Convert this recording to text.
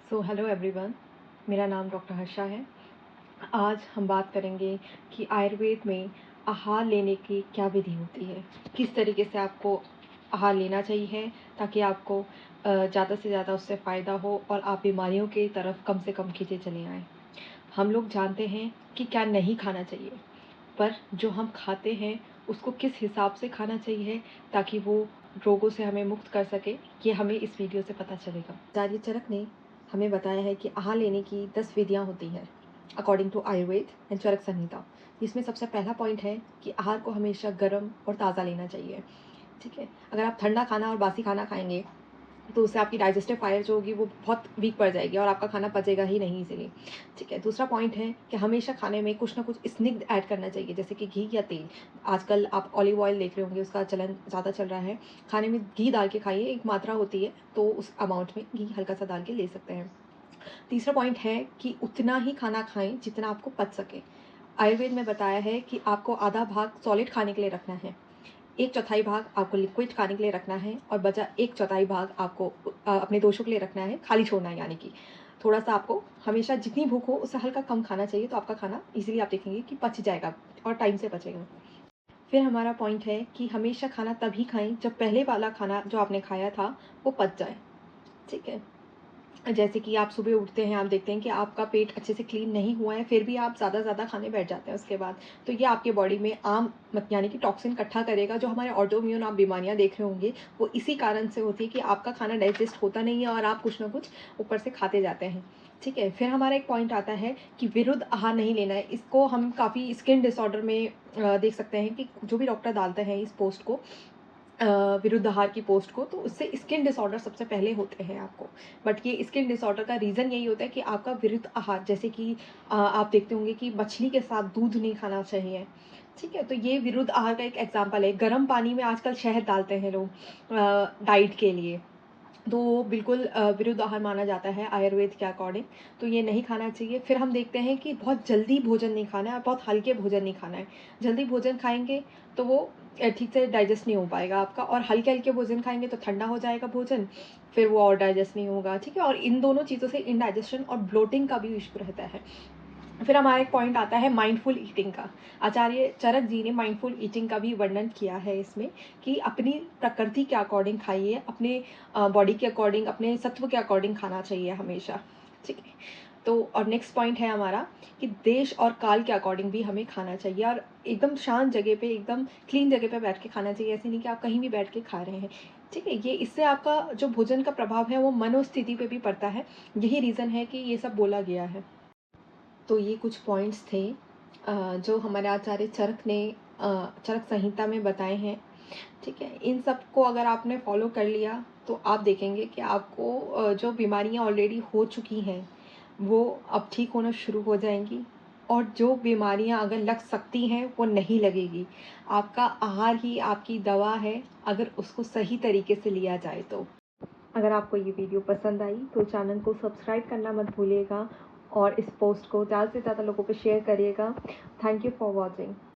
Hello everyone, मेरा नाम doctor Harsha है। आज हम बात करेंगे कि आयुर्वेद में आहार लेने की क्या विधि होती है, किस तरीके से आपको आहार लेना चाहिए ताकि आपको ज़्यादा से ज़्यादा उससे फ़ायदा हो और आप बीमारियों की तरफ कम से कम खींचे चले आएँ। हम लोग जानते हैं कि क्या नहीं खाना चाहिए, पर जो हम खाते हैं उसको किस हिसाब से खाना चाहिए ताकि वो रोगों से हमें मुक्त कर सके, ये हमें इस वीडियो से पता चलेगा। आचार्य चरक ने हमें बताया है कि आहार लेने की 10 विधियाँ होती हैं अकॉर्डिंग टू आयुर्वेद एंड चरक संहिता। इसमें सबसे पहला पॉइंट है कि आहार को हमेशा गर्म और ताज़ा लेना चाहिए। ठीक है, अगर आप ठंडा खाना और बासी खाना खाएंगे तो उससे आपकी डाइजेस्टिव फायर जो होगी वो बहुत वीक पड़ जाएगी और आपका खाना पचेगा ही नहीं इजीली। ठीक है, दूसरा पॉइंट है कि हमेशा खाने में कुछ ना कुछ स्निग्ध ऐड करना चाहिए, जैसे कि घी या तेल। आजकल आप ऑलिव ऑयल देख रहे होंगे, उसका चलन ज़्यादा चल रहा है। खाने में घी डाल के खाइए, एक मात्रा होती है तो उस अमाउंट में घी हल्का सा डाल के ले सकते हैं। तीसरा पॉइंट है कि उतना ही खाना खाएं जितना आपको पच सके। आयुर्वेद में बताया है कि आपको आधा भाग सॉलिड खाने के लिए रखना है, एक चौथाई भाग आपको लिक्विड खाने के लिए रखना है और बचा एक चौथाई भाग आपको अपने दोषों के लिए रखना है, खाली छोड़ना है। यानी कि थोड़ा सा आपको हमेशा जितनी भूख हो उससे हल्का कम खाना चाहिए, तो आपका खाना इजीली आप देखेंगे कि पच जाएगा और टाइम से पचेगा। फिर हमारा पॉइंट है कि हमेशा खाना तभी खाएं जब पहले वाला खाना जो आपने खाया था वो पच जाए। ठीक है, जैसे कि आप सुबह उठते हैं, आप देखते हैं कि आपका पेट अच्छे से क्लीन नहीं हुआ है, फिर भी आप ज़्यादा खाने बैठ जाते हैं उसके बाद, तो ये आपके बॉडी में आम यानी कि टॉक्सिन इकट्ठा करेगा। जो हमारे ऑटोइम्यून आप बीमारियां देख रहे होंगे वो इसी कारण से होती है कि आपका खाना डाइजेस्ट होता नहीं है और आप कुछ ना कुछ ऊपर से खाते जाते हैं। ठीक है, फिर हमारा एक पॉइंट आता है कि विरुद्ध आहार नहीं लेना है। इसको हम काफ़ी स्किन डिसऑर्डर में देख सकते हैं कि जो भी डॉक्टर डालते हैं इस पोस्ट को, विरुद्ध आहार की पोस्ट को, तो उससे स्किन डिसऑर्डर सबसे पहले होते हैं आपको। बट ये स्किन डिसऑर्डर का रीज़न यही होता है कि आपका विरुद्ध आहार, जैसे कि आप देखते होंगे कि मछली के साथ दूध नहीं खाना चाहिए। ठीक है, तो ये विरुद्ध आहार का एक एग्जाम्पल है। गर्म पानी में आजकल शहद डालते हैं लोग डाइट के लिए, तो वो बिल्कुल विरुद्ध आहार माना जाता है आयुर्वेद के अकॉर्डिंग, तो ये नहीं खाना चाहिए। फिर हम देखते हैं कि बहुत जल्दी भोजन नहीं खाना है और बहुत हल्के भोजन नहीं खाना है। जल्दी भोजन खाएंगे तो वो ठीक से डाइजेस्ट नहीं हो पाएगा आपका, और हल्के हल्के भोजन खाएंगे तो ठंडा हो जाएगा भोजन, फिर वो और डाइजेस्ट नहीं होगा। ठीक है, और इन दोनों चीज़ों से इनडाइजेशन और ब्लोटिंग का भी इशू रहता है। फिर हमारा एक पॉइंट आता है माइंडफुल ईटिंग का। आचार्य चरक जी ने माइंडफुल ईटिंग का भी वर्णन किया है इसमें, कि अपनी प्रकृति के अकॉर्डिंग खाइए, अपने बॉडी के अकॉर्डिंग, अपने सत्व के अकॉर्डिंग खाना चाहिए हमेशा। ठीक है, तो और नेक्स्ट पॉइंट है हमारा कि देश और काल के अकॉर्डिंग भी हमें खाना चाहिए, और एकदम शांत जगह पे, एकदम क्लीन जगह पे बैठ के खाना चाहिए। ऐसे नहीं कि आप कहीं भी बैठ के खा रहे हैं। ठीक है, ये इससे आपका जो भोजन का प्रभाव है वो मनोस्थिति पे भी पड़ता है। यही रीज़न है कि ये सब बोला गया है। तो ये कुछ पॉइंट्स थे जो हमारे आचार्य चरक ने चरक संहिता में बताए हैं। ठीक है, इन सब को अगर आपने फॉलो कर लिया तो आप देखेंगे कि आपको जो बीमारियां ऑलरेडी हो चुकी हैं वो अब ठीक होना शुरू हो जाएंगी, और जो बीमारियां अगर लग सकती हैं वो नहीं लगेगी। आपका आहार ही आपकी दवा है, अगर उसको सही तरीके से लिया जाए तो। अगर आपको ये वीडियो पसंद आई तो चैनल को सब्सक्राइब करना मत भूलिएगा और इस पोस्ट को ज़्यादा से ज़्यादा लोगों को शेयर करिएगा। Thank you for watching.